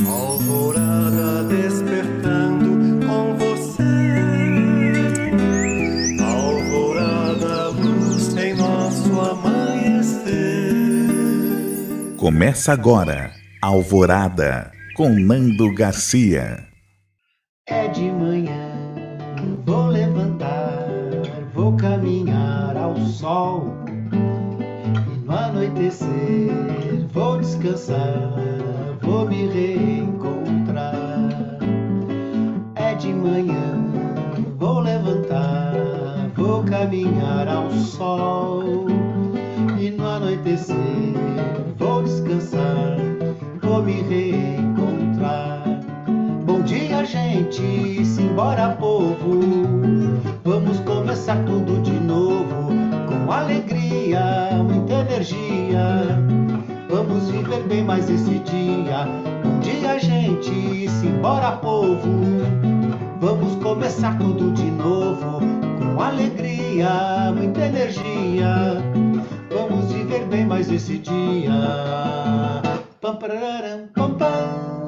Alvorada despertando com você. Alvorada, luz em nosso amanhecer. Começa agora, Alvorada, com Nando Garcia. É de manhã, vou levantar, vou caminhar ao sol. E no anoitecer, vou descansar, vou me reencontrar. É de manhã, vou levantar, vou caminhar ao sol. E no anoitecer, vou descansar, vou me reencontrar. Bom dia, gente, simbora, povo. Vamos começar tudo de novo, com alegria, muita energia. Vamos viver bem mais esse dia. Bom dia, gente, simbora, povo. Vamos começar tudo de novo, com alegria, muita energia. Vamos viver bem mais esse dia. Pam, pararam, pam, pam.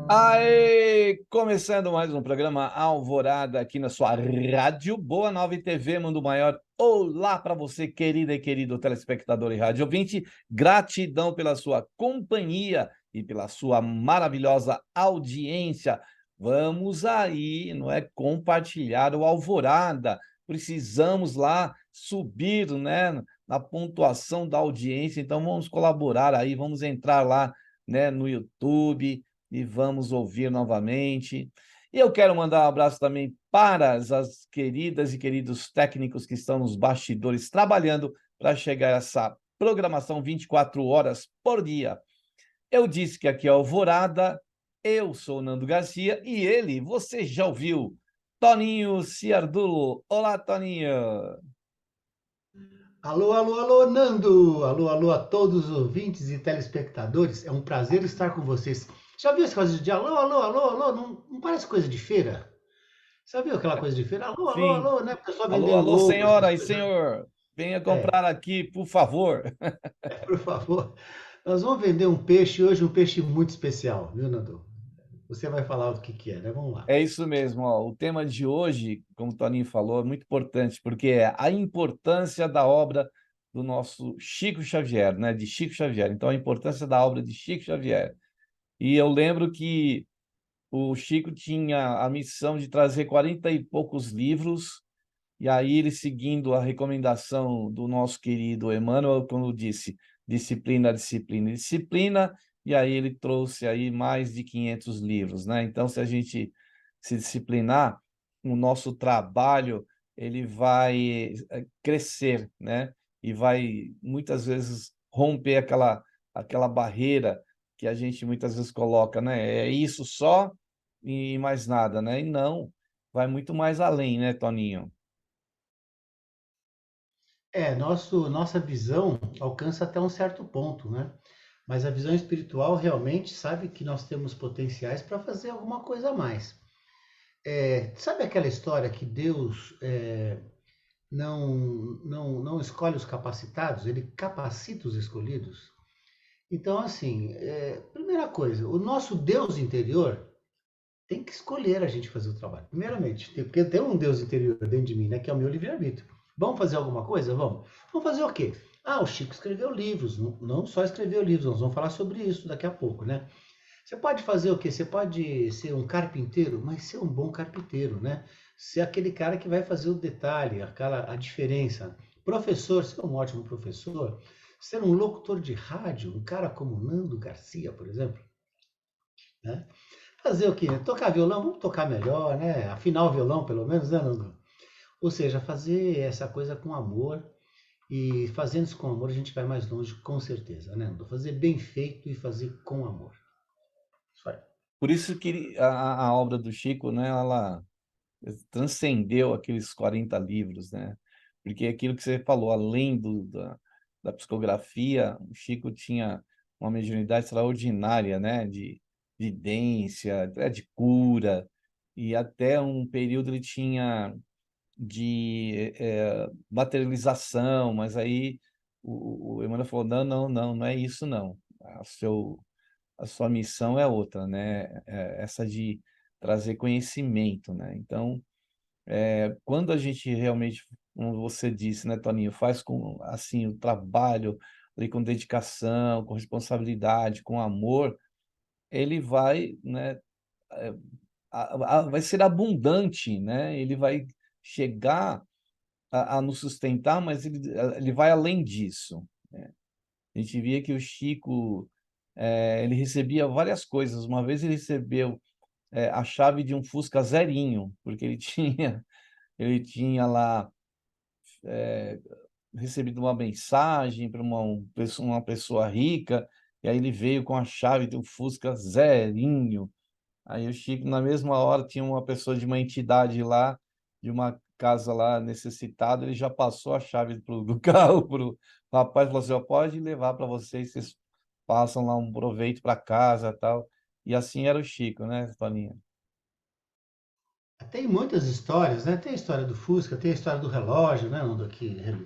Aê! Começando mais um programa Alvorada aqui na sua Rádio Boa Nova e TV Mundo Maior. Olá para você, querida e querido telespectador e rádio ouvinte. Gratidão pela sua companhia e pela sua maravilhosa audiência. Vamos aí, não é, compartilhar o Alvorada. Precisamos lá subir, né, na pontuação da audiência. Então vamos colaborar aí, vamos entrar lá, né, no YouTube e vamos ouvir novamente. E eu quero mandar um abraço também para as queridas e queridos técnicos que estão nos bastidores trabalhando para chegar a essa programação 24 horas por dia. Eu disse que aqui é Alvorada, eu sou o Nando Garcia e ele, você já ouviu, Toninho Ciardulo. Olá, Toninho. Alô, alô, alô, Nando! Alô, alô a todos os ouvintes e telespectadores. É um prazer estar com vocês. Já viu essa coisa de alô, alô, alô, alô? Não parece coisa de feira? Já viu aquela coisa de feira? Alô, alô, Sim. alô, né? A pessoa Alô, vendendo alô, ovo, essas senhora e coisas. senhor. Venha É, comprar aqui, por favor. por favor. Nós vamos vender um peixe hoje, um peixe muito especial, viu, Nando? Você vai falar o que é, né? Vamos lá. É isso mesmo, ó. O tema de hoje, como o Toninho falou, é muito importante, porque é a importância da obra do nosso Chico Xavier, né? De Chico Xavier. Então, a importância da obra de Chico Xavier. E eu lembro que o Chico tinha a missão de trazer 40 e poucos livros, e aí ele, seguindo a recomendação do nosso querido Emmanuel, como disse, disciplina, disciplina, disciplina, e aí ele trouxe aí mais de 500 livros, né? Então, se a gente se disciplinar, o nosso trabalho ele vai crescer, né? E vai muitas vezes romper aquela barreira que a gente muitas vezes coloca, né? É isso só e mais nada, né? E não, vai muito mais além, né, Toninho? Nossa visão alcança até um certo ponto, né? Mas a visão espiritual realmente sabe que nós temos potenciais para fazer alguma coisa a mais. Sabe aquela história que Deus não escolhe os capacitados, ele capacita os escolhidos? Então, assim, primeira coisa, o nosso Deus interior tem que escolher a gente fazer o trabalho. Primeiramente, porque tem um Deus interior dentro de mim, né, que é o meu livre-arbítrio. Vamos fazer alguma coisa? Vamos. Vamos fazer o quê? Ah, o Chico escreveu livros, não só escreveu livros, nós vamos falar sobre isso daqui a pouco, né? Você pode fazer o quê? Você pode ser um carpinteiro, mas ser um bom carpinteiro, né? Ser aquele cara que vai fazer o detalhe, a diferença. Professor, ser um ótimo professor. Ser um locutor de rádio, um cara como Nando Garcia, por exemplo, né? Fazer o quê? Tocar violão, vamos tocar melhor, né? Afinar o violão, pelo menos, né, Nando? Ou seja, fazer essa coisa com amor. E fazendo isso com amor, a gente vai mais longe, com certeza, né, Nando? Fazer bem feito e fazer com amor. Isso aí. Por isso que a obra do Chico, né, ela transcendeu aqueles 40 livros, né? Porque aquilo que você falou, além da psicografia, o Chico tinha uma mediunidade extraordinária, né? De vidência, de cura, e até um período ele tinha de materialização, mas aí o Emmanuel falou, não, não, não, não é isso não. a sua missão é outra, né? Essa de trazer conhecimento, né? Então, quando a gente realmente, como você disse, né, Toninho, faz com assim o trabalho ali com dedicação, com responsabilidade, com amor, ele vai, né, vai ser abundante, né? Ele vai chegar a nos sustentar, mas ele vai além disso, né? A gente via que o Chico, ele recebia várias coisas. Uma vez ele recebeu a chave de um Fusca zerinho, porque ele tinha lá recebido uma mensagem para uma pessoa rica, e aí ele veio com a chave do Fusca zerinho. Aí o Chico, na mesma hora, tinha uma pessoa de uma entidade lá, de uma casa lá necessitada, ele já passou a chave do carro para o rapaz, falou assim, ó, pode levar para vocês passam lá um proveito para casa e tal. E assim era o Chico, né, Toninho? Tem muitas histórias, né? Tem a história do Fusca, tem a história do relógio, né, Nando, que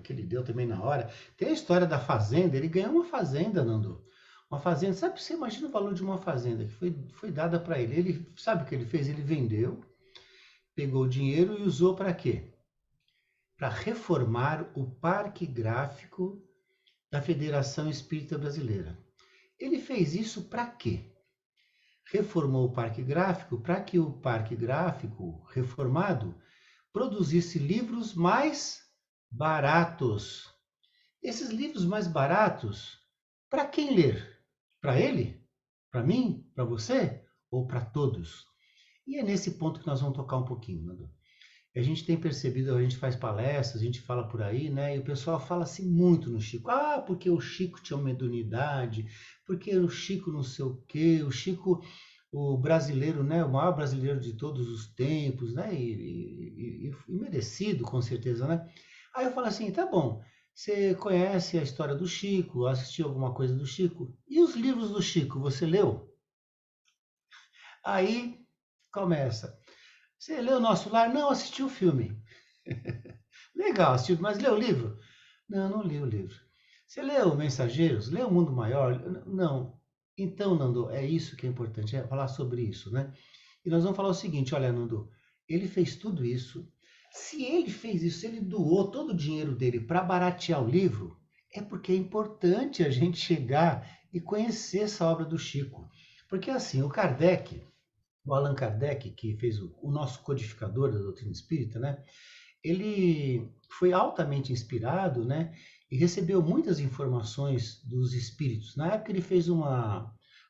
ele deu também na hora. Tem a história da fazenda, ele ganhou uma fazenda, Nando. Uma fazenda, sabe, você imagina o valor de uma fazenda que foi dada para ele. Ele, sabe o que ele fez? Ele vendeu, pegou o dinheiro e usou para quê? Para reformar o Parque Gráfico da Federação Espírita Brasileira. Ele fez isso para quê? Reformou o Parque Gráfico para que o Parque Gráfico reformado produzisse livros mais baratos. Esses livros mais baratos, para quem ler? Para ele? Para mim? Para você? Ou para todos? E é nesse ponto que nós vamos tocar um pouquinho, Nando. A gente tem percebido, a gente faz palestras, a gente fala por aí, né? E o pessoal fala assim muito no Chico. Ah, porque o Chico tinha uma mediunidade, porque o Chico não sei o quê, o Chico, o brasileiro, né? O maior brasileiro de todos os tempos, né? E merecido, com certeza, né? Aí eu falo assim, tá bom, você conhece a história do Chico, assistiu alguma coisa do Chico? E os livros do Chico, você leu? Aí começa. Você leu o Nosso Lar? Não, assisti o filme. Legal, assistiu, mas leu o livro? Não, não li o livro. Você leu Mensageiros? Leu O Mundo Maior? Não. Então, Nando, é isso que é importante, é falar sobre isso, né? E nós vamos falar o seguinte, olha, Nando, ele fez tudo isso. Se ele fez isso, se ele doou todo o dinheiro dele para baratear o livro, é porque é importante a gente chegar e conhecer essa obra do Chico. Porque assim, o Allan Kardec, que fez o nosso codificador da doutrina espírita, né? Ele foi altamente inspirado, né? E recebeu muitas informações dos espíritos. Na época ele fez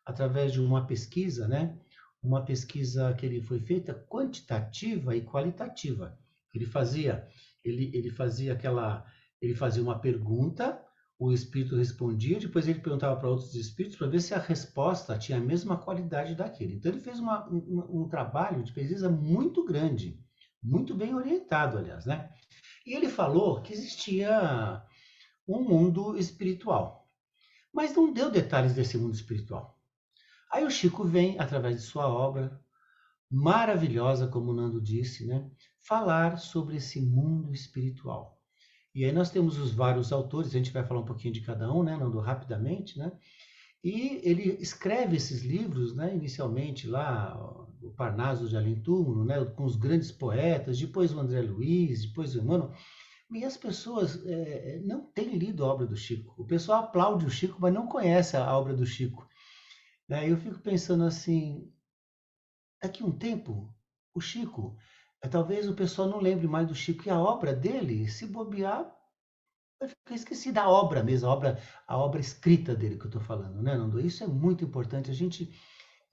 através de uma pesquisa, né? Uma pesquisa que ele foi feita quantitativa e qualitativa. Ele fazia, ele fazia ele fazia uma pergunta, o espírito respondia, depois ele perguntava para outros espíritos para ver se a resposta tinha a mesma qualidade daquele. Então ele fez um trabalho de pesquisa muito grande, muito bem orientado, aliás, né? E ele falou que existia um mundo espiritual, mas não deu detalhes desse mundo espiritual. Aí o Chico vem, através de sua obra, maravilhosa, como o Nando disse, né? Falar sobre esse mundo espiritual. E aí nós temos os vários autores, a gente vai falar um pouquinho de cada um, né, Nando, rapidamente, né? E ele escreve esses livros, né, inicialmente lá, o Parnaso de Além Túmulo, né, com os grandes poetas, depois o André Luiz, depois o Emmanuel, e as pessoas não têm lido a obra do Chico. O pessoal aplaude o Chico, mas não conhece a obra do Chico. Né? Eu fico pensando assim, daqui a um tempo, o Chico, talvez o pessoal não lembre mais do Chico, e a obra dele, se bobear, vai ficar esquecida a obra mesmo, a obra escrita dele que eu estou falando, né, Nando? Isso é muito importante, a gente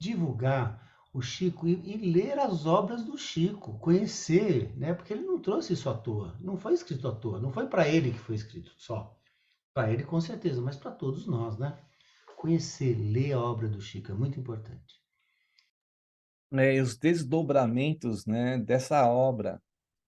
divulgar o Chico e ler as obras do Chico, conhecer, né? Porque ele não trouxe isso à toa, não foi escrito à toa, não foi para ele que foi escrito só. Para ele com certeza, mas para todos nós, né? Conhecer, ler a obra do Chico é muito importante. E os desdobramentos, né, dessa obra,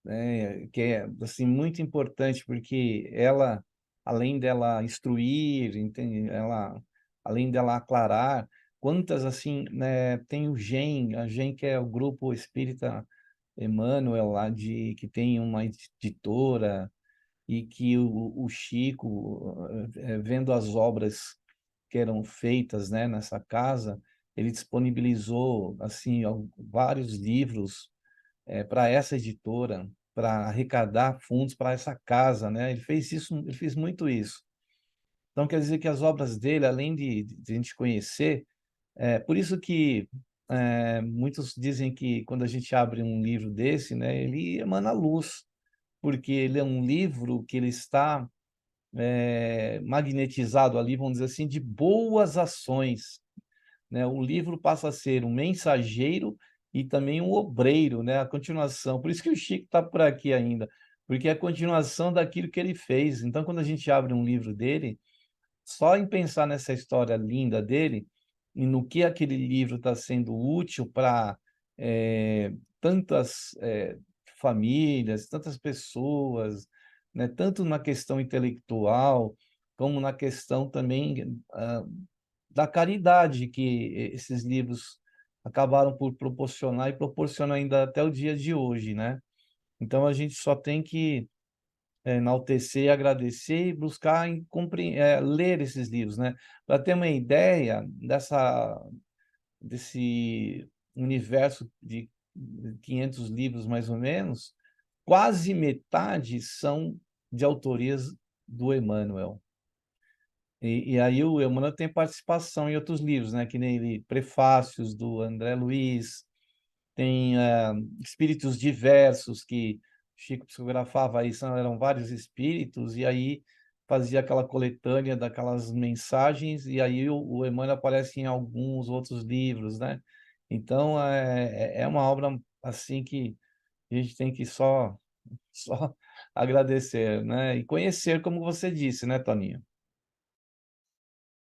né, que é assim muito importante porque ela, além dela instruir, entende? Ela, além dela aclarar, quantas assim, né, tem a GEM que é o grupo Espírita Emmanuel lá que tem uma editora e que o Chico, vendo as obras que eram feitas, né, nessa casa, ele disponibilizou assim vários livros para essa editora, para arrecadar fundos para essa casa, né? Ele fez isso, ele fez muito isso. Então quer dizer que as obras dele, além de a gente conhecer, por isso que muitos dizem que quando a gente abre um livro desse, né, ele emana luz, porque ele é um livro que ele está magnetizado ali, vamos dizer assim, de boas ações, né? O livro passa a ser um mensageiro e também um obreiro, né? A continuação. Por isso que o Chico está por aqui ainda, porque é a continuação daquilo que ele fez. Então, quando a gente abre um livro dele, só em pensar nessa história linda dele e no que aquele livro está sendo útil para tantas famílias, tantas pessoas, né? Tanto na questão intelectual, como na questão também da caridade que esses livros acabaram por proporcionar e proporcionam ainda até o dia de hoje, né? Então a gente só tem que enaltecer, agradecer e buscar ler esses livros, né? Para ter uma ideia desse universo de 500 livros, mais ou menos, quase metade são de autorias do Emmanuel. E aí o Emmanuel tem participação em outros livros, né? Que nem prefácios do André Luiz, tem espíritos diversos que Chico psicografava, aí eram vários espíritos, e aí fazia aquela coletânea daquelas mensagens, e aí o Emmanuel aparece em alguns outros livros, né? Então é uma obra assim que a gente tem que só agradecer, né? E conhecer, como você disse, né, Toninho?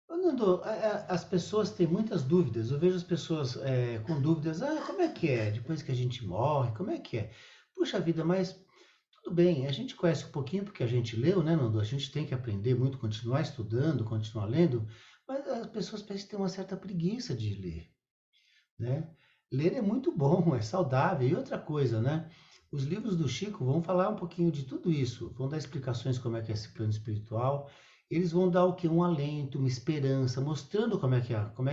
Ô, Nando, as pessoas têm muitas dúvidas. Eu vejo as pessoas com dúvidas. Ah, como é que é? Depois que a gente morre, como é que é? Puxa vida, mas tudo bem. A gente conhece um pouquinho porque a gente leu, né, Nando? A gente tem que aprender muito, continuar estudando, continuar lendo. Mas as pessoas parecem ter uma certa preguiça de ler, né? Ler é muito bom, é saudável. E outra coisa, né? Os livros do Chico vão falar um pouquinho de tudo isso, vão dar explicações como é que é esse plano espiritual. Eles vão dar o que? Um alento, uma esperança, mostrando como é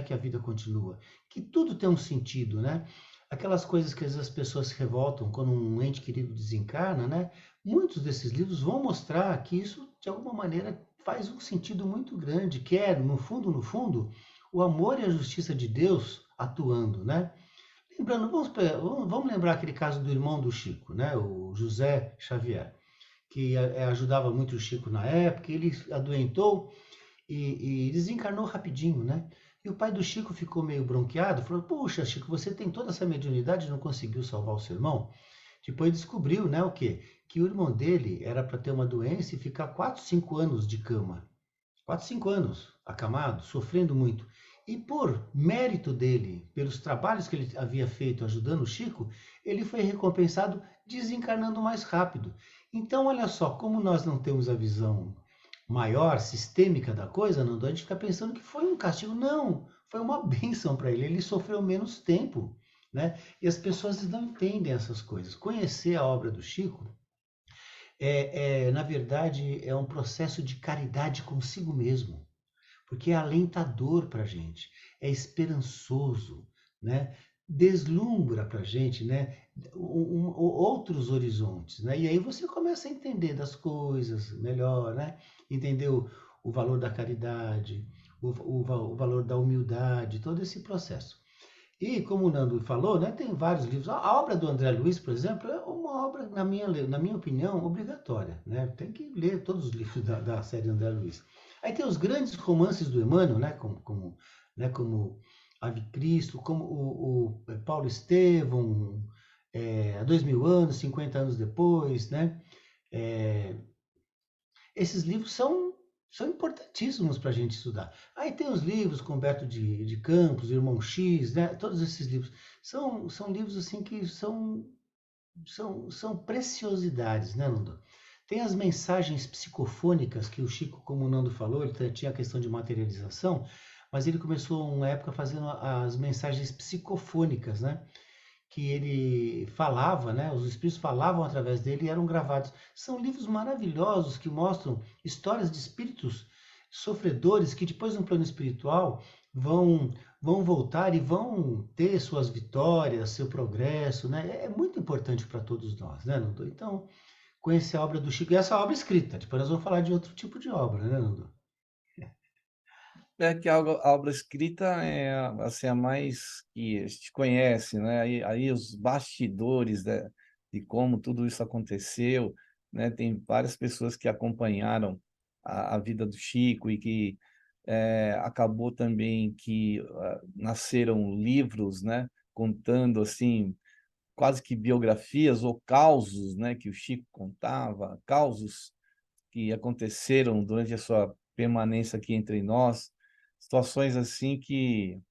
que a vida continua. Que tudo tem um sentido, né? Aquelas coisas que às vezes as pessoas se revoltam quando um ente querido desencarna, né? Muitos desses livros vão mostrar que isso, de alguma maneira, faz um sentido muito grande, que é, no fundo, o amor e a justiça de Deus atuando, né? Lembrando, vamos lembrar aquele caso do irmão do Chico, né? O José Xavier, que ajudava muito o Chico na época, ele adoentou e desencarnou rapidinho, né? E o pai do Chico ficou meio bronqueado, falou: Puxa, Chico, você tem toda essa mediunidade e não conseguiu salvar o seu irmão? Depois descobriu, né, o quê? Que o irmão dele era para ter uma doença e ficar 4, 5 anos de cama. 4, 5 anos acamado, sofrendo muito. E por mérito dele, pelos trabalhos que ele havia feito ajudando o Chico, ele foi recompensado desencarnando mais rápido. Então, olha só, como nós não temos a visão maior, sistêmica da coisa, Nando, a gente fica pensando que foi um castigo. Não, foi uma bênção para ele. Ele sofreu menos tempo, né? E as pessoas não entendem essas coisas. Conhecer a obra do Chico na verdade, é um processo de caridade consigo mesmo, porque é alentador para a gente, é esperançoso, né? Deslumbra para a gente, né? Outros horizontes, né? E aí você começa a entender das coisas melhor, né? Entender o valor da caridade, o valor da humildade, todo esse processo. E como o Nando falou, né, tem vários livros. A obra do André Luiz, por exemplo, é uma obra, na minha opinião, obrigatória, né? Tem que ler todos os livros da série André Luiz. Aí tem os grandes romances do Emmanuel, né, como Ave Cristo, como o Paulo Estevão, há 2000 anos, 50 anos depois, né? Esses livros são importantíssimos para a gente estudar. Aí tem os livros com Humberto de Campos, o Irmão X, né? Todos esses livros. São livros assim que são preciosidades, né, Nando? Tem as mensagens psicofônicas que o Chico, como o Nando falou, ele tinha a questão de materialização, mas ele começou uma época fazendo as mensagens psicofônicas, né? Que ele falava, né? Os espíritos falavam através dele e eram gravados. São livros maravilhosos que mostram histórias de espíritos sofredores que depois no plano espiritual vão, vão voltar e vão ter suas vitórias, seu progresso, né? É muito importante para todos nós, né, Nando? Então, conhecer a obra do Chico, e essa obra escrita, depois nós vamos falar de outro tipo de obra, né, Nando? É que a obra escrita é assim, a mais que a gente conhece, né? Aí os bastidores de como tudo isso aconteceu, né? Tem várias pessoas que acompanharam a vida do Chico e que acabou também que nasceram livros, né? Contando assim quase que biografias ou causos, né? Que o Chico contava, causos que aconteceram durante a sua permanência aqui entre nós, situações assim que,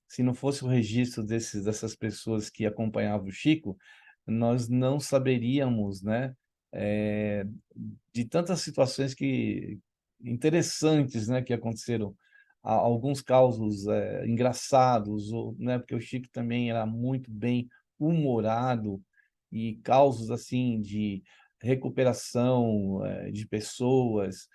se não fosse o registro dessas pessoas que acompanhavam o Chico, nós não saberíamos, né, eh, de tantas situações que interessantes, né, que aconteceram. Alguns causos engraçados, ou, né, porque o Chico também era muito bem humorado, e causos assim de recuperação de pessoas,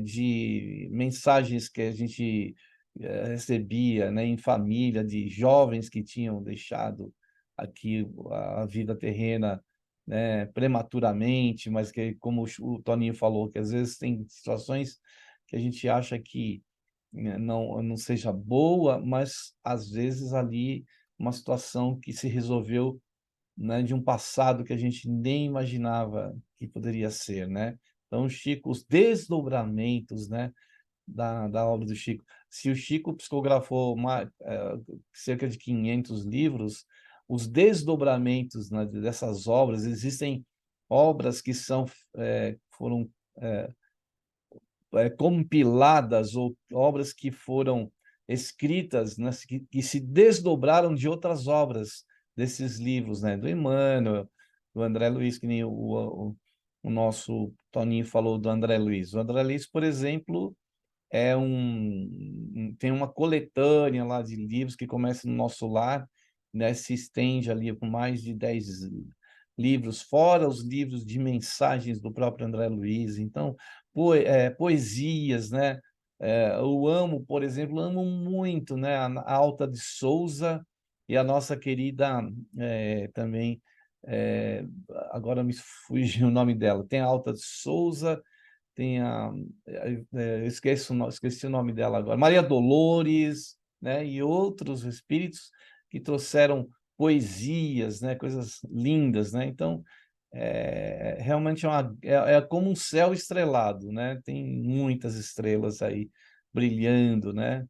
de mensagens que a gente recebia, né, em família, de jovens que tinham deixado aqui a vida terrena, né, prematuramente, mas que, como o Toninho falou, que às vezes tem situações que a gente acha que não seja boa, mas às vezes ali uma situação que se resolveu, né, de um passado que a gente nem imaginava que poderia ser, né? Então, Chico, os desdobramentos, né, da obra do Chico. Se o Chico psicografou cerca de 500 livros, os desdobramentos, né, dessas obras, existem obras que foram compiladas, ou obras que foram escritas, né, que se desdobraram de outras obras desses livros, né, do Emmanuel, do André Luiz, que nem o nosso Toninho falou do André Luiz. O André Luiz, por exemplo, tem uma coletânea lá de livros que começa no Nosso Lar, né, se estende ali com mais de 10 livros, fora os livros de mensagens do próprio André Luiz. Então, poesias, né? Eu amo, por exemplo, amo muito, né, a Alta de Souza e a nossa querida também, eh, agora me fugiu o nome dela, tem a Alta de Souza, tem esqueci o nome dela agora, Maria Dolores, né, e outros espíritos que trouxeram poesias, né, coisas lindas, né? Então, realmente é como um céu estrelado, né? Tem muitas estrelas aí brilhando, né?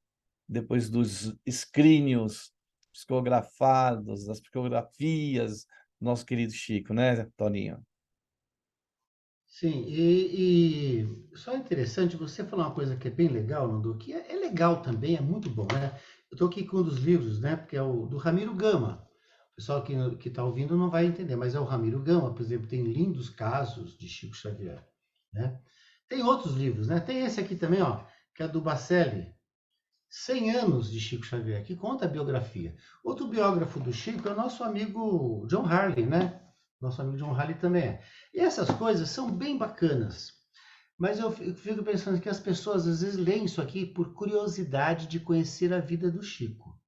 Depois dos escrínios psicografados, das psicografias do nosso querido Chico, né, Toninho? Sim, e só interessante, você falou uma coisa que é bem legal, Nando, que é legal também, é muito bom, né? Eu estou aqui com um dos livros, né? Porque é o do Ramiro Gama. O pessoal que está ouvindo não vai entender, mas é o Ramiro Gama, por exemplo, tem lindos casos de Chico Xavier, né? Tem outros livros, né? Tem esse aqui também, ó, que é do Bacelli, 100 anos de Chico Xavier, que conta a biografia. Outro biógrafo do Chico é o nosso amigo John Harley, né? Nosso amigo John Harley também é. E essas coisas são bem bacanas. Mas eu fico pensando que as pessoas às vezes leem isso aqui por curiosidade de conhecer a vida do Chico.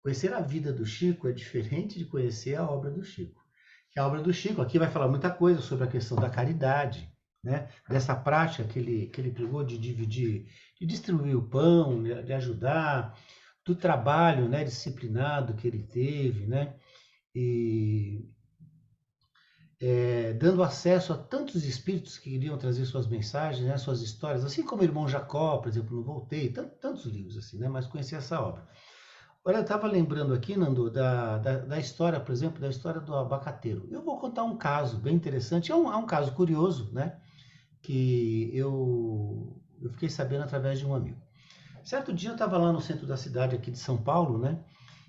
Conhecer a vida do Chico é diferente de conhecer a obra do Chico. Que a obra do Chico aqui vai falar muita coisa sobre a questão da caridade, né? Dessa prática que ele pregou de dividir, de distribuir o pão, de ajudar, do trabalho, né, disciplinado que ele teve, né? E dando acesso a tantos espíritos que queriam trazer suas mensagens, né, suas histórias, assim como o irmão Jacó, por exemplo, no Voltei, tantos livros assim, né? Mas conheci essa obra. Olha, eu estava lembrando aqui, Nando, da história, por exemplo, da história do abacateiro. Eu vou contar um caso bem interessante, é um caso curioso, né? Que eu fiquei sabendo através de um amigo. Certo dia eu estava lá no centro da cidade aqui de São Paulo, né?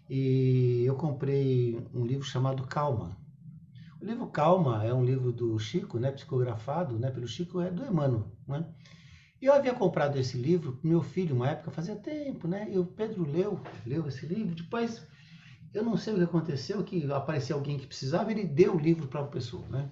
E eu comprei um livro chamado Calma. O livro Calma é um livro do Chico, né? Psicografado, né? Pelo Chico, é do Emmanuel, né? E eu havia comprado esse livro para meu filho, uma época, fazia tempo, né? E o Pedro leu esse livro. Depois, eu não sei o que aconteceu, que apareceu alguém que precisava, ele deu o livro para a pessoa, né?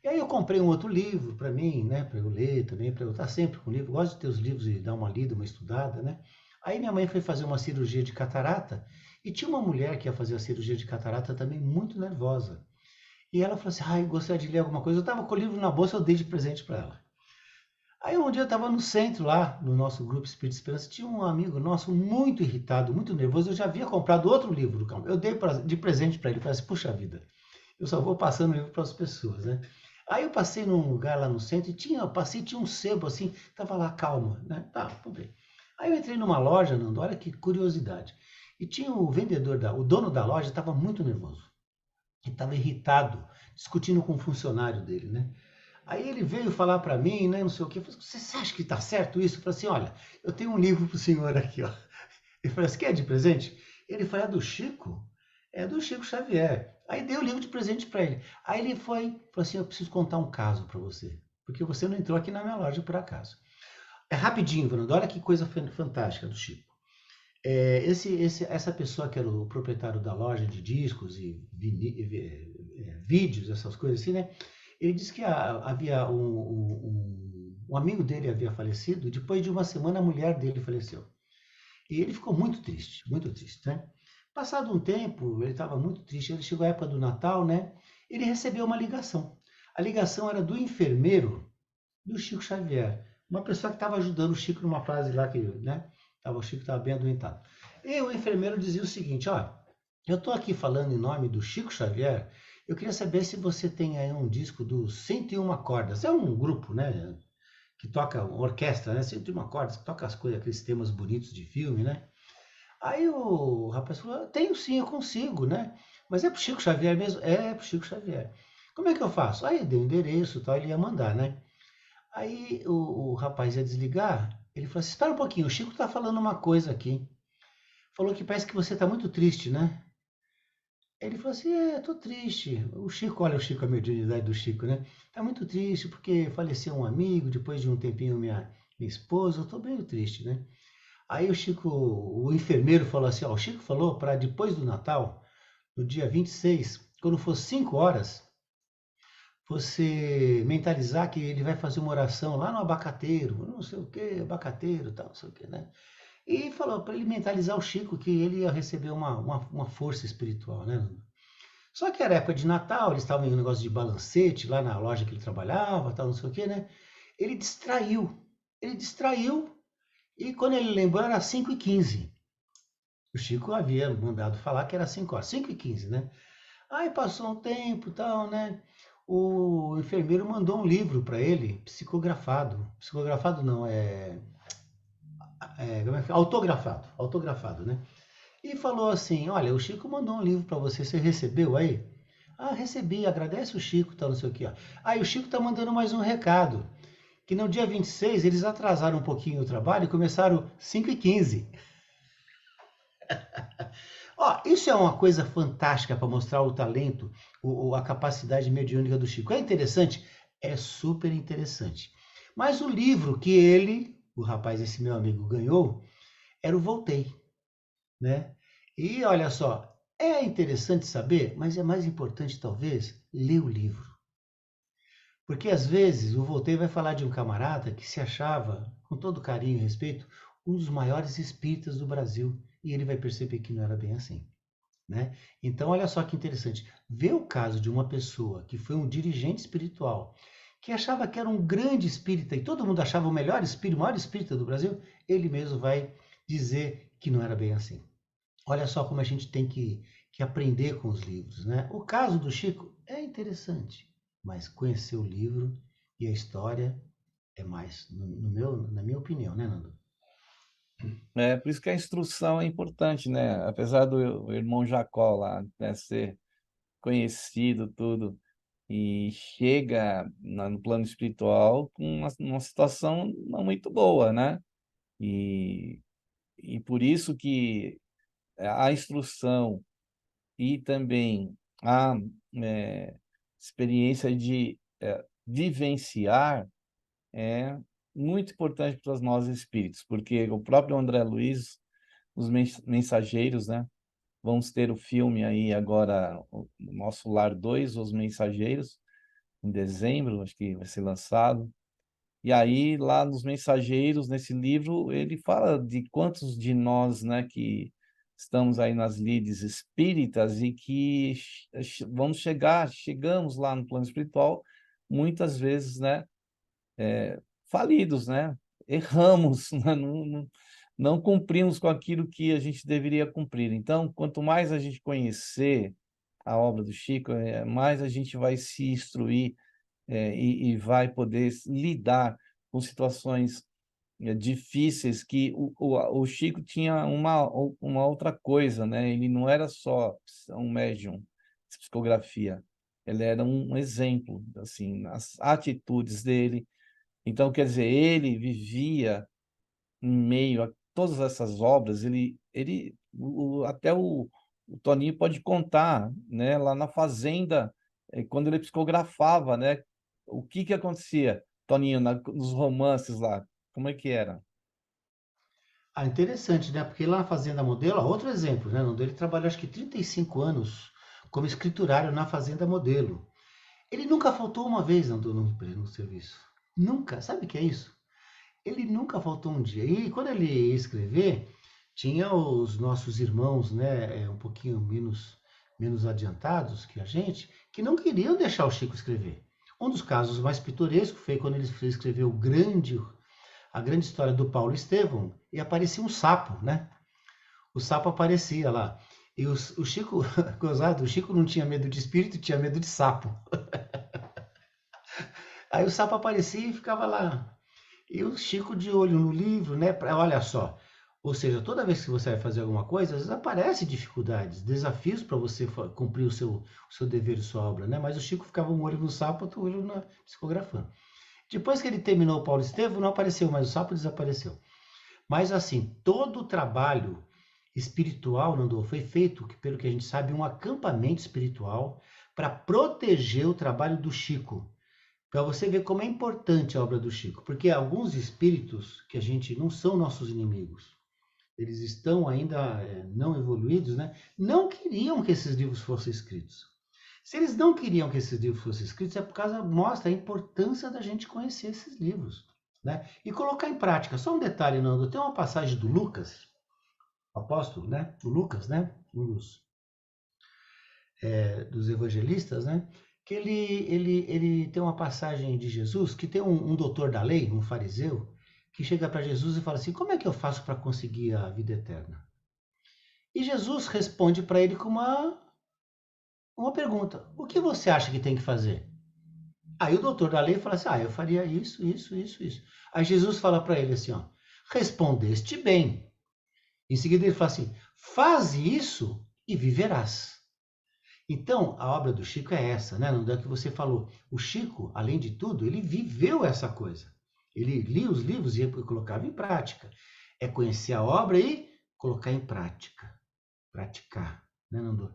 E aí eu comprei um outro livro para mim, né? Para eu ler também, para eu estar sempre com o livro. Gosto de ter os livros e dar uma lida, uma estudada, né? Aí minha mãe foi fazer uma cirurgia de catarata e tinha uma mulher que ia fazer a cirurgia de catarata também muito nervosa. E ela falou assim, ai, gostaria de ler alguma coisa. Eu estava com o livro na bolsa, eu dei de presente para ela. Aí um dia eu estava no centro lá, no nosso grupo Espírito de Esperança, tinha um amigo nosso muito irritado, muito nervoso. Eu já havia comprado outro livro do Campo. Eu dei de presente para ele. Falei assim, puxa vida, eu só vou passando o livro para as pessoas, né? Aí eu passei num lugar lá no centro e tinha um sebo assim, tava lá calma, né? Tá, comprei. Aí eu entrei numa loja, Nando, olha que curiosidade. E tinha o dono da loja estava muito nervoso. Ele estava irritado, discutindo com o funcionário dele, né? Aí ele veio falar para mim, né, não sei o quê. Eu falei, você acha que está certo isso? Eu falei assim, olha, eu tenho um livro para o senhor aqui, ó. Ele falou assim, quer de presente? Ele falou, é do Chico? É do Chico Xavier. Aí dei o livro de presente para ele. Aí ele falou assim, eu preciso contar um caso para você, porque você não entrou aqui na minha loja por acaso. É rapidinho, Fernando, olha que coisa fantástica do Chico. Essa pessoa que era o proprietário da loja de discos e vídeos, essas coisas assim, né? Ele disse que havia um amigo dele havia falecido, e depois de uma semana a mulher dele faleceu. E ele ficou muito triste, né? Passado um tempo, ele estava muito triste, ele chegou à época do Natal, né? Ele recebeu uma ligação. A ligação era do enfermeiro do Chico Xavier, uma pessoa que estava ajudando o Chico numa fase lá que, né? O Chico estava bem adoentado. E o enfermeiro dizia o seguinte, ó, eu estou aqui falando em nome do Chico Xavier, eu queria saber se você tem aí um disco do 101 Cordas. É um grupo, né? Que toca orquestra, né? 101 Cordas, que toca as coisas, aqueles temas bonitos de filme, né? Aí o rapaz falou, tenho sim, eu consigo, né? Mas é pro Chico Xavier mesmo? É pro Chico Xavier. Como é que eu faço? Aí deu o endereço e tal, ele ia mandar, né? Aí o rapaz ia desligar, ele falou assim, espera um pouquinho, o Chico está falando uma coisa aqui. Falou que parece que você está muito triste, né? Ele falou assim, tô triste. O Chico, olha o Chico, a mediunidade do Chico, né? Tá muito triste porque faleceu um amigo, depois de um tempinho minha esposa, eu tô bem triste, né? Aí o Chico, o enfermeiro falou assim, ó, o Chico falou para depois do Natal, no dia 26, quando for 5 horas, você mentalizar que ele vai fazer uma oração lá no abacateiro, não sei o que, abacateiro, tal, não sei o que, né? E falou para ele mentalizar o Chico que ele ia receber uma força espiritual, né? Só que era época de Natal, eles estavam em um negócio de balancete lá na loja que ele trabalhava, tal, não sei o que, né? Ele distraiu, e quando ele lembrou era 5h15. O Chico havia mandado falar que era 5 horas, 5h15, né? Aí passou um tempo e tal, né? O enfermeiro mandou um livro para ele, psicografado. Psicografado não, autografado, né? E falou assim, olha, o Chico mandou um livro para você, você recebeu aí? Ah, recebi, agradece o Chico, tal, não sei o que. Ó. Aí o Chico tá mandando mais um recado, que no dia 26 eles atrasaram um pouquinho o trabalho e começaram 5h15. Ó, isso é uma coisa fantástica para mostrar o talento, a capacidade mediúnica do Chico. É interessante? É super interessante. Mas o livro que o rapaz, esse meu amigo, ganhou, era o Voltei, né? E olha só, é interessante saber, mas é mais importante talvez ler o livro. Porque às vezes o Voltei vai falar de um camarada que se achava, com todo carinho e respeito, um dos maiores espíritas do Brasil. E ele vai perceber que não era bem assim. Né? Então, olha só que interessante. Ver o caso de uma pessoa que foi um dirigente espiritual, que achava que era um grande espírita e todo mundo achava o melhor espírito, o maior espírita do Brasil, ele mesmo vai dizer que não era bem assim. Olha só como a gente tem que aprender com os livros, né? O caso do Chico é interessante, mas conhecer o livro e a história é mais, na minha opinião, né, Nando? É por isso que a instrução é importante, né? Apesar do irmão Jacó lá, né, ser conhecido, tudo, e chega no plano espiritual com uma situação não muito boa, né? E, e por isso que a instrução e também a experiência de vivenciar é muito importante para nós espíritos, porque o próprio André Luiz, os mensageiros, né? Vamos ter o filme aí agora, o Nosso Lar 2, Os Mensageiros, em dezembro, acho que vai ser lançado. E aí, lá nos Mensageiros, nesse livro, ele fala de quantos de nós, né, que estamos aí nas lides espíritas e que chegamos lá no plano espiritual, muitas vezes, né, falidos, né? Erramos, né? Não cumprimos com aquilo que a gente deveria cumprir. Então, quanto mais a gente conhecer a obra do Chico, mais a gente vai se instruir, e vai poder lidar com situações difíceis que o Chico tinha uma outra coisa, né? Ele não era só um médium de psicografia, ele era um exemplo, assim, as atitudes dele. Então, quer dizer, ele vivia em meio a todas essas obras, até o Toninho pode contar, né, lá na fazenda, quando ele psicografava, né, o que acontecia, Toninho, nos romances lá, como é que era? Ah, interessante, né? Porque lá na Fazenda Modelo, ó, outro exemplo, né? Ele trabalhou acho que 35 anos como escriturário na Fazenda Modelo. Ele nunca faltou uma vez no serviço. Nunca. Sabe o que é isso? Ele nunca faltou um dia. E quando ele ia escrever, tinha os nossos irmãos, né, um pouquinho menos adiantados que a gente, que não queriam deixar o Chico escrever. Um dos casos mais pitorescos foi quando ele escreveu a grande história do Paulo Estevão, e aparecia um sapo, né? O sapo aparecia lá. E o Chico, gozado, o Chico não tinha medo de espírito, tinha medo de sapo. Aí o sapo aparecia e ficava lá. E o Chico de olho no livro, né? Olha só. Ou seja, toda vez que você vai fazer alguma coisa, às vezes aparecem dificuldades, desafios para você cumprir o seu dever e sua obra, né? Mas o Chico ficava um olho no sapo, outro olho na psicografando. Depois que ele terminou o Paulo Estevam, não apareceu mais o sapo, desapareceu. Mas assim, todo o trabalho espiritual, Nando, foi feito, pelo que a gente sabe, um acampamento espiritual para proteger o trabalho do Chico. Para você ver como é importante a obra do Chico, porque alguns espíritos que a gente não são nossos inimigos, eles estão ainda não evoluídos, né? Não queriam que esses livros fossem escritos. Se eles não queriam que esses livros fossem escritos, é por causa, mostra a importância da gente conhecer esses livros, né? E colocar em prática. Só um detalhe, Nando, tem uma passagem do Lucas, apóstolo, né? Do Lucas, né? Um dos evangelistas, né? Que ele tem uma passagem de Jesus que tem um doutor da lei, um fariseu, que chega para Jesus e fala assim: como é que eu faço para conseguir a vida eterna? E Jesus responde para ele com uma pergunta: o que você acha que tem que fazer? Aí o doutor da lei fala assim: eu faria isso, isso, isso, isso. Aí Jesus fala para ele assim: ó, respondeste bem. Em seguida ele fala assim: faze isso e viverás. Então, a obra do Chico é essa, né? Não é que você falou. O Chico, além de tudo, ele viveu essa coisa. Ele lia os livros e colocava em prática. É conhecer a obra e colocar em prática. Praticar, né, Nando?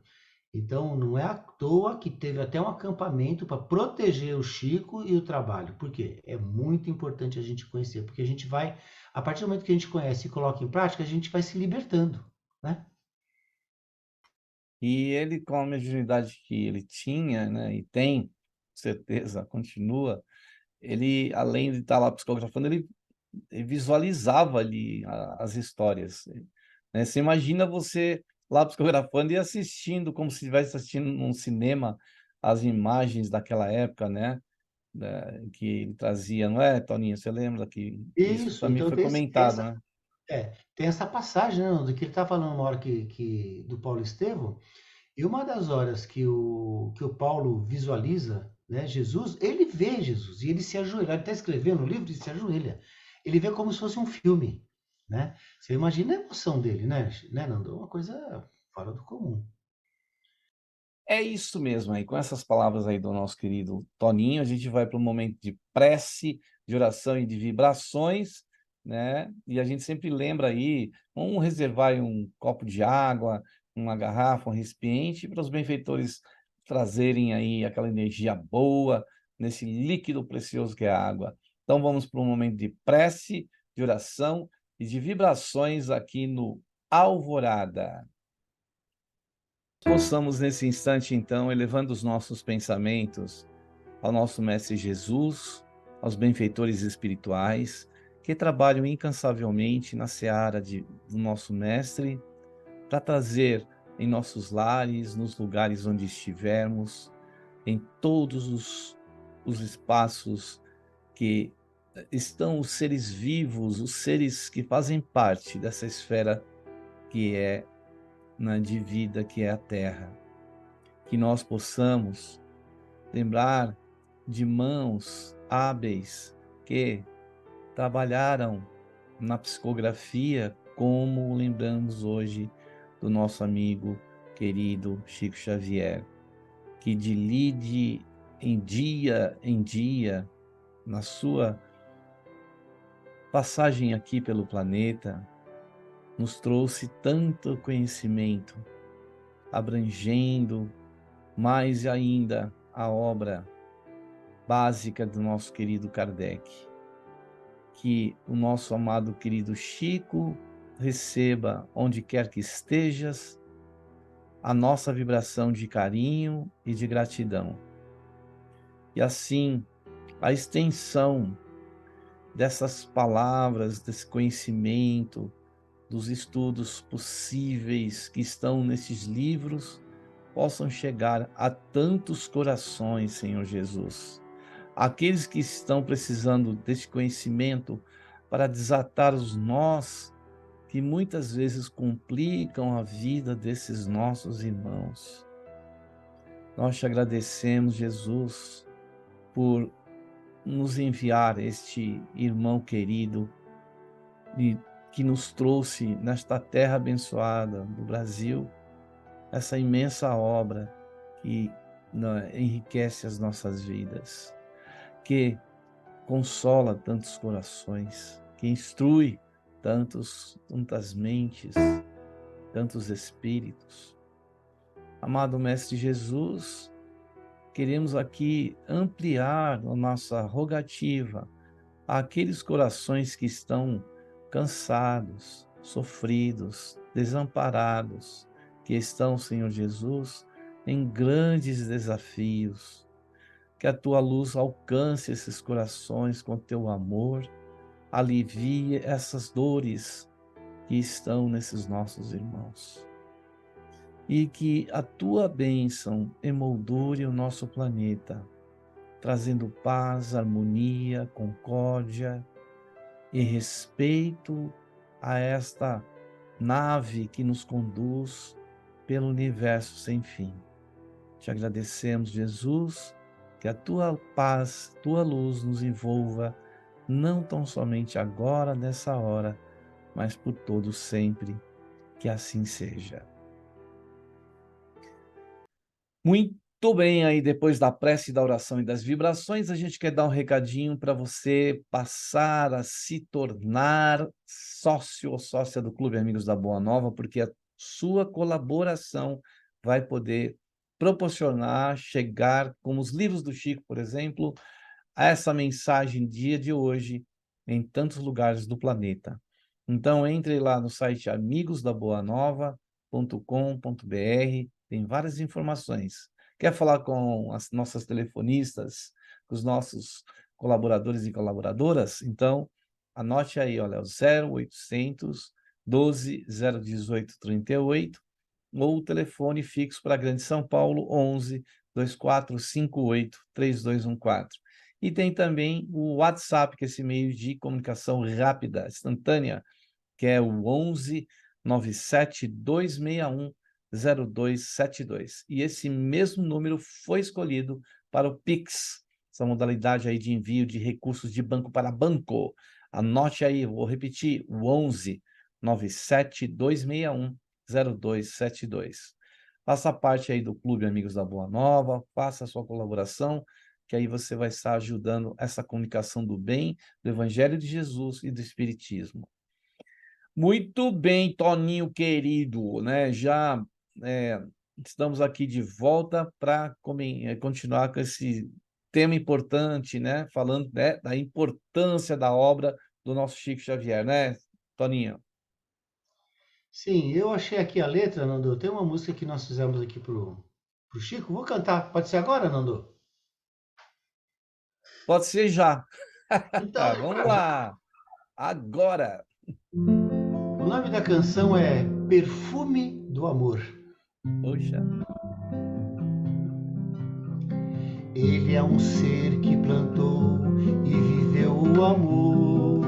Então, não é à toa que teve até um acampamento para proteger o Chico e o trabalho. Por quê? É muito importante a gente conhecer, porque a gente vai, a partir do momento que a gente conhece e coloca em prática, a gente vai se libertando, né? E ele, com a mediunidade que ele tinha, né, e tem, com certeza, continua, ele, além de estar lá psicografando, ele visualizava ali as histórias, né? Você imagina você lá psicografando e assistindo, como se estivesse assistindo num cinema, as imagens daquela época, né? Que ele trazia, não é, Toninho? Você lembra que isso Isso, também então foi tem, comentado, né? tem essa passagem, né, Nando, que ele está falando uma hora do Paulo Estevão, e uma das horas que o Paulo visualiza, né, Jesus, ele vê Jesus e ele se ajoelha. Ele está escrevendo o livro e se ajoelha. Ele vê como se fosse um filme, né? Você imagina a emoção dele, né, Nando? Uma coisa fora do comum. É isso mesmo aí, com essas palavras aí do nosso querido Toninho, a gente vai para um momento de prece, de oração e de vibrações, né? E a gente sempre lembra aí, vamos reservar aí um copo de água, uma garrafa, um recipiente, para os benfeitores trazerem aí aquela energia boa nesse líquido precioso que é a água. Então vamos para um momento de prece, de oração e de vibrações aqui no Alvorada. Possamos nesse instante, então, elevando os nossos pensamentos ao nosso Mestre Jesus, aos benfeitores espirituais que trabalham incansavelmente na seara do nosso Mestre para trazer em nossos lares, nos lugares onde estivermos, em todos os espaços que estão os seres vivos, os seres que fazem parte dessa esfera que é de vida, que é a Terra. Que nós possamos lembrar de mãos hábeis que trabalharam na psicografia, como lembramos hoje do nosso amigo querido Chico Xavier, que de em dia, na sua passagem aqui pelo planeta, nos trouxe tanto conhecimento, abrangendo mais ainda a obra básica do nosso querido Kardec. Que o nosso amado querido Chico receba, onde quer que estejas, a nossa vibração de carinho e de gratidão. E assim, a extensão dessas palavras, desse conhecimento, dos estudos possíveis que estão nesses livros, possam chegar a tantos corações, Senhor Jesus. Aqueles que estão precisando desse conhecimento para desatar os nós que muitas vezes complicam a vida desses nossos irmãos. Nós te agradecemos, Jesus, por nos enviar este irmão querido e que nos trouxe nesta terra abençoada do Brasil, essa imensa obra que enriquece as nossas vidas, que consola tantos corações, que instrui tantas mentes, tantos espíritos. Amado Mestre Jesus, queremos aqui ampliar a nossa rogativa àqueles corações que estão cansados, sofridos, desamparados, que estão, Senhor Jesus, em grandes desafios. Que a tua luz alcance esses corações com teu amor, alivie essas dores que estão nesses nossos irmãos. E que a tua bênção emoldure o nosso planeta, trazendo paz, harmonia, concórdia e respeito a esta nave que nos conduz pelo universo sem fim. Te agradecemos, Jesus, que a tua paz, tua luz nos envolva, não tão somente agora, nessa hora, mas por todo sempre. Que assim seja. Muito bem, aí depois da prece, da oração e das vibrações, a gente quer dar um recadinho para você passar a se tornar sócio ou sócia do Clube Amigos da Boa Nova, porque a sua colaboração vai poder proporcionar, chegar, como os livros do Chico, por exemplo, a essa mensagem dia de hoje em tantos lugares do planeta. Então, entre lá no site amigosdaboanova.com.br, tem várias informações. Quer falar com as nossas telefonistas, com os nossos colaboradores e colaboradoras? Então, anote aí, olha, o 0800 12 018 38, ou o telefone fixo para a Grande São Paulo, 11 2458 3214. E tem também o WhatsApp, que é esse meio de comunicação rápida, instantânea, que é o 11 97 261 0272. E esse mesmo número foi escolhido para o Pix, essa modalidade aí de envio de recursos de banco para banco. Anote aí, vou repetir, o 11 97 261 0272. Faça parte aí do Clube Amigos da Boa Nova, faça a sua colaboração, que aí você vai estar ajudando essa comunicação do bem, do Evangelho de Jesus e do Espiritismo. Muito bem, Toninho querido, né? Já estamos aqui de volta para continuar com esse tema importante, né? Falando, né, da importância da obra do nosso Chico Xavier, né, Toninho? Sim, eu achei aqui a letra, Nando. Tem uma música que nós fizemos aqui pro Chico. Vou cantar. Pode ser agora, Nando? Pode ser já. Então, Vamos lá. Agora. o nome da canção é Perfume do Amor. Poxa. Ele é um ser que plantou e viveu o amor.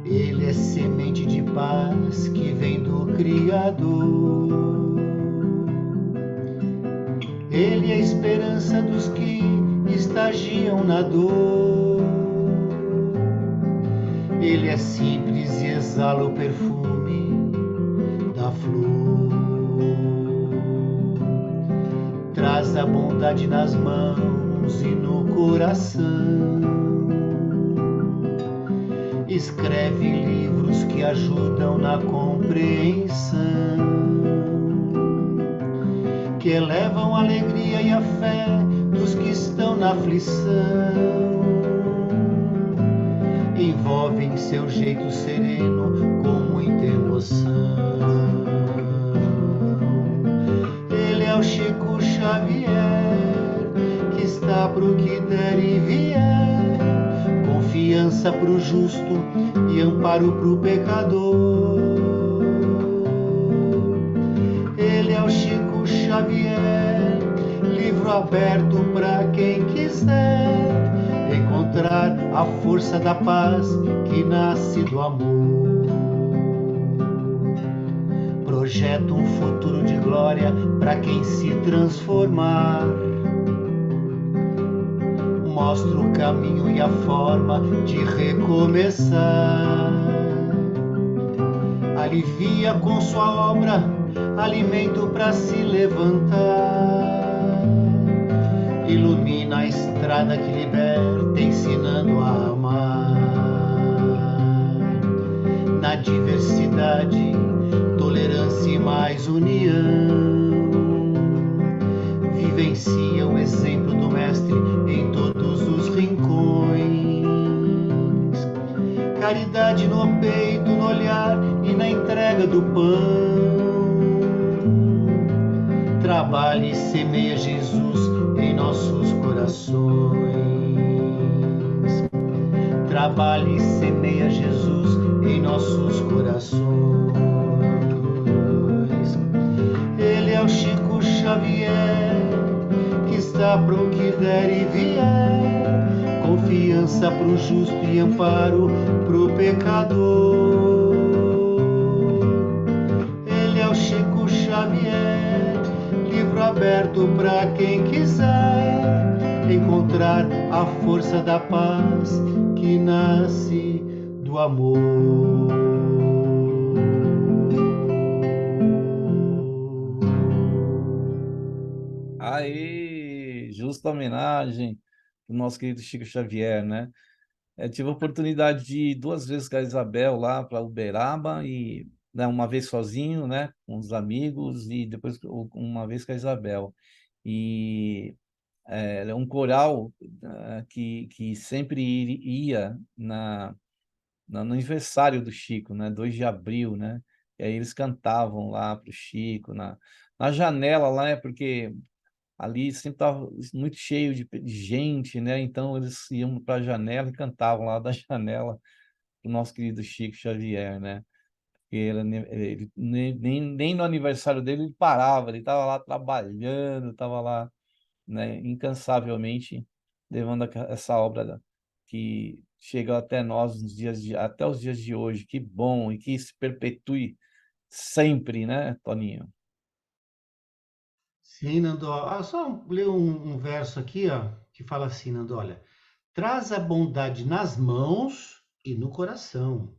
Ele é semente de paz que vem do Criador. Ele é a esperança dos que estagiam na dor. Ele é simples e exala o perfume da flor. Traz a bondade nas mãos e no coração. Escreve livros que ajudam na compreensão, que elevam a alegria e a fé dos que estão na aflição. Envolvem seu jeito sereno com muita emoção. Ele é o Chico Xavier, que está pro que der e vier, confiança pro justo e amparo pro pecador. Ele é o Chico Xavier, livro aberto para quem quiser encontrar a força da paz que nasce do amor. Projeta um futuro de glória para quem se transformar. Mostra o caminho e a forma de recomeçar. Alivia com sua obra alimento para se levantar. Ilumina a estrada que liberta, ensinando a amar. Na diversidade, tolerância e mais união. Vivencia o exemplo do mestre em todos os rincões. Caridade no peito, no olhar e na entrega do pão. Trabalhe e semeia Jesus em nossos corações. Trabalhe e semeia Jesus em nossos corações. Ele é o Chico Xavier, que está pro que der e vier, confiança pro justo e amparo pro pecador. Ele é o Chico Xavier, livro aberto para quem quiser encontrar a força da paz que nasce do amor. Aí, justa homenagem ao nosso querido Chico Xavier, né? Tive a oportunidade de ir 2 vezes com a Isabel lá para Uberaba e, né, uma vez sozinho, né, com os amigos e depois uma vez com a Isabel. E é um coral que sempre ia no aniversário do Chico, né, 2 de abril, né? E aí eles cantavam lá para o Chico na janela lá, porque ali sempre estava muito cheio de gente, né? Então eles iam para a janela e cantavam lá da janela o nosso querido Chico Xavier, né? Porque ele nem no aniversário dele ele parava, ele estava lá trabalhando, estava lá, né, incansavelmente levando essa obra que chega até nós até os dias de hoje. Que bom e que se perpetue sempre, né, Toninho? Sim, Nando. Só ler um verso aqui, ó, que fala assim, Nando, olha. Traz a bondade nas mãos e no coração.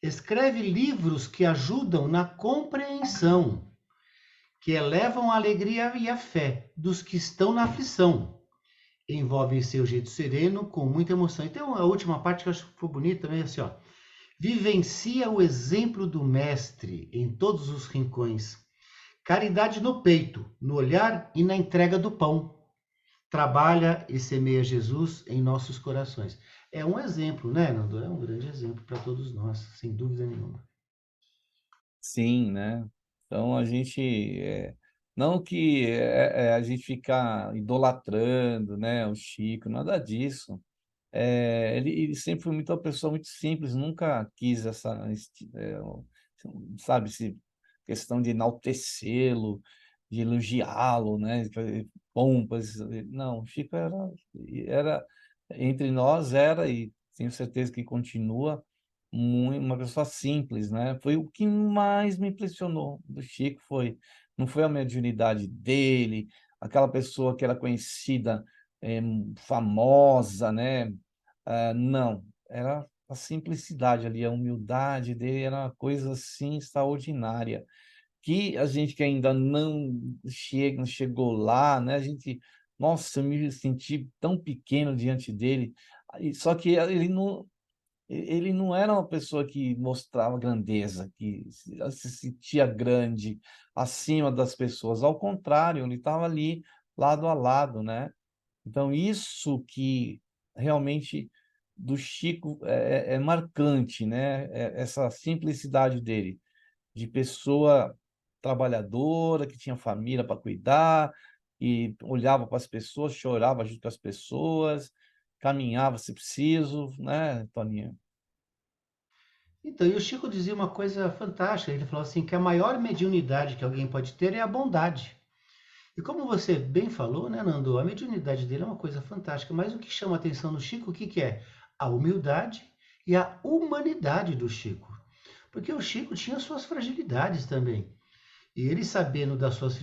Escreve livros que ajudam na compreensão, que elevam a alegria e a fé dos que estão na aflição. Envolve seu jeito sereno com muita emoção. Então, a última parte que eu acho que foi bonita também, assim, ó. Vivencia o exemplo do mestre em todos os rincões. Caridade no peito, no olhar e na entrega do pão. Trabalha e semeia Jesus em nossos corações. É um exemplo, né, Nando? É um grande exemplo para todos nós, sem dúvida nenhuma. Sim, né? Então a gente Não que a gente fica idolatrando, né, o Chico, nada disso. Ele sempre foi uma pessoa muito simples, nunca quis sabe, questão de enaltecê-lo, de elogiá-lo, né, de fazer pompas. Não, o Chico era entre nós, e tenho certeza que continua uma pessoa simples, né? Foi o que mais me impressionou do Chico, não foi a mediunidade dele, aquela pessoa que era conhecida, famosa, né? Não, era a simplicidade ali, a humildade dele era uma coisa assim extraordinária, que a gente que ainda não chegou lá, né? Nossa, eu me senti tão pequeno diante dele, só que ele não era uma pessoa que mostrava grandeza, que se sentia grande, acima das pessoas. Ao contrário, ele estava ali lado a lado, né? Então, isso que realmente do Chico é marcante, né? Essa simplicidade dele, de pessoa trabalhadora, que tinha família para cuidar, e olhava para as pessoas, chorava junto com as pessoas, caminhava se preciso, né, Toninho? Então, e o Chico dizia uma coisa fantástica. Ele falou assim que a maior mediunidade que alguém pode ter é a bondade. E como você bem falou, né, Nando, a mediunidade dele é uma coisa fantástica, mas o que chama a atenção no Chico, o que que é? A humildade e a humanidade do Chico. Porque o Chico tinha suas fragilidades também. E ele, sabendo das suas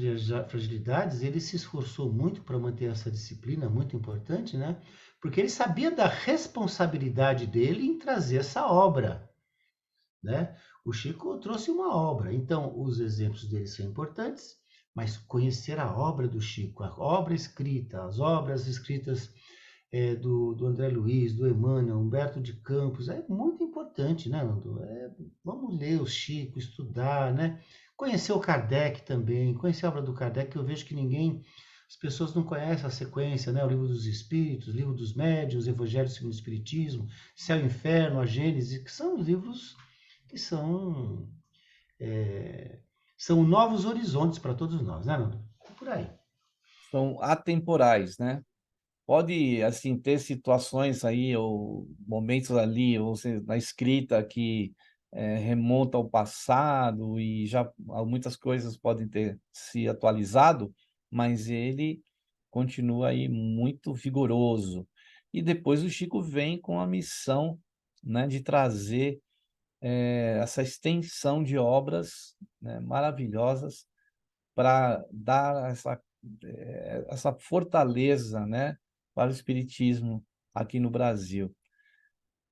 fragilidades, ele se esforçou muito para manter essa disciplina, muito importante, né? Porque ele sabia da responsabilidade dele em trazer essa obra, né? O Chico trouxe uma obra, então os exemplos dele são importantes, mas conhecer a obra do Chico, a obra escrita, as obras escritas do André Luiz, do Emmanuel, Humberto de Campos, é muito importante, né, Nando? Vamos ler o Chico, estudar, né? Conhecer o Kardec também, conhecer a obra do Kardec, que eu vejo que as pessoas não conhecem a sequência, né? O Livro dos Espíritos, o Livro dos Médiuns, o Evangelho segundo o Espiritismo, Céu e Inferno, a Gênese, que são livros que são novos horizontes para todos nós, né, Nando? Por aí. São atemporais, né? Pode, assim, ter situações aí, ou momentos ali, ou na escrita que remonta ao passado e já muitas coisas podem ter se atualizado, mas ele continua aí muito vigoroso. E depois o Chico vem com a missão, né, de trazer essa extensão de obras, né, maravilhosas para dar essa fortaleza, né, para o espiritismo aqui no Brasil.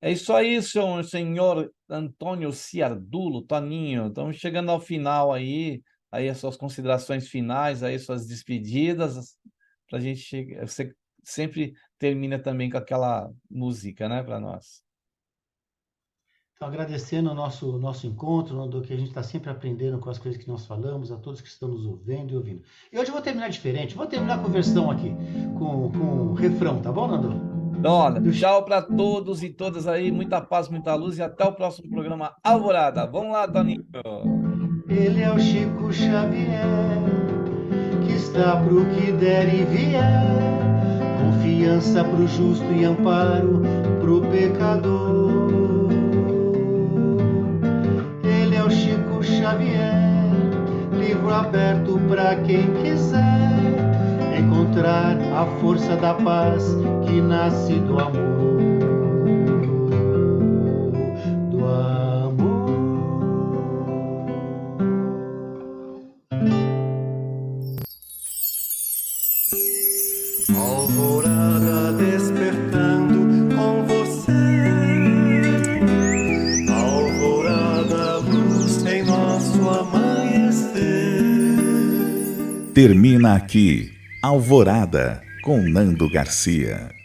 É isso aí, senhor Antônio Ciardulo, Toninho. Estamos chegando ao final aí as suas considerações finais, aí suas despedidas, para a gente chegar. Você sempre termina também com aquela música, né, para nós. Então, agradecendo o nosso encontro, Nando, que a gente está sempre aprendendo com as coisas que nós falamos, a todos que estão nos ouvindo e ouvindo. E hoje eu vou terminar diferente, vou terminar com versão aqui, com refrão, tá bom, Nando? Então, olha, tchau para todos e todas aí, muita paz, muita luz e até o próximo programa Alvorada. Vamos lá, Toninho. Ele é o Chico Xavier, que está pro que der e vier, confiança pro justo e amparo pro pecador. Ele é o Chico Xavier, livro aberto para quem quiser encontrar a força da paz que nasce do amor. Do amor. Alvorada despertando com você. Alvorada, luz em nosso amanhecer. Termina aqui Alvorada com Nando Garcia.